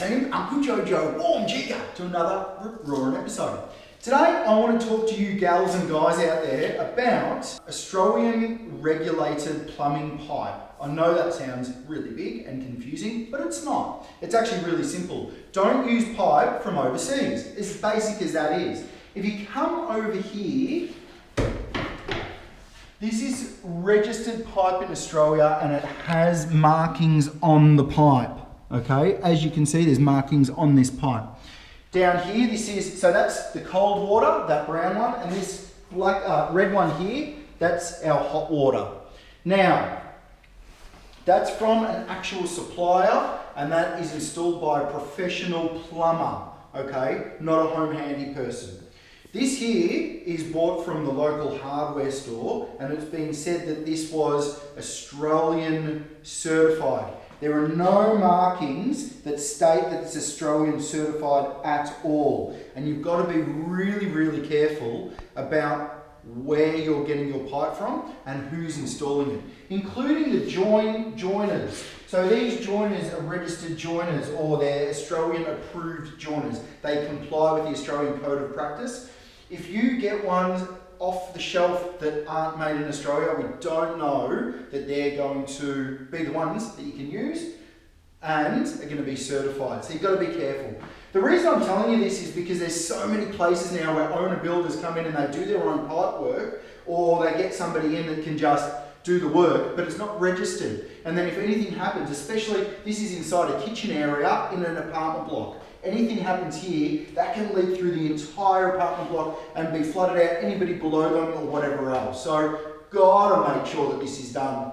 Team, Uncle Jojo, warm jigger to another roaring episode. Today I want to talk to you gals and guys out there about Australian regulated plumbing pipe. I know that sounds really big and confusing, but it's not. It's actually really simple. Don't use pipe from overseas. As basic as that is. If you come over here, this is registered pipe in Australia and it has markings on the pipe. Okay, as you can see, there's markings on this pipe. Down here, so that's the cold water, that brown one, and this red one here, that's our hot water. Now, that's from an actual supplier, and that is installed by a professional plumber, okay, not a home handy person. This here is bought from the local hardware store, and it's been said that this was Australian certified. There are no markings that state that it's Australian certified at all. And you've got to be really, really careful about where you're getting your pipe from and who's installing it, including the joiners. So these joiners are registered joiners, or they're Australian approved joiners. They comply with the Australian Code of Practice. If you get ones off the shelf that aren't made in Australia, we don't know that they're going to be the ones that you can use and are going to be certified. So you've got to be careful. The reason I'm telling you this is because there's so many places now where owner builders come in and they do their own pipe work, or they get somebody in that can just do the work, but it's not registered. And then if anything happens, especially this is inside a kitchen area in an apartment block, anything happens here, that can leak through the entire apartment block and be flooded out, anybody below them or whatever else. So, gotta make sure that this is done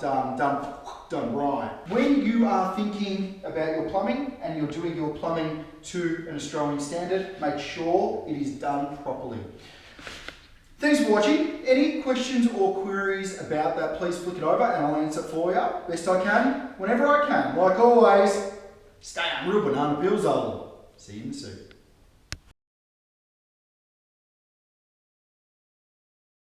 right. When you are thinking about your plumbing and you're doing your plumbing to an Australian standard, make sure it is done properly. Thanks for watching. Any questions or queries about that, please flick it over and I'll answer it for you best I can, whenever I can. Like always, stay on real banana peels, old. See you in the soup.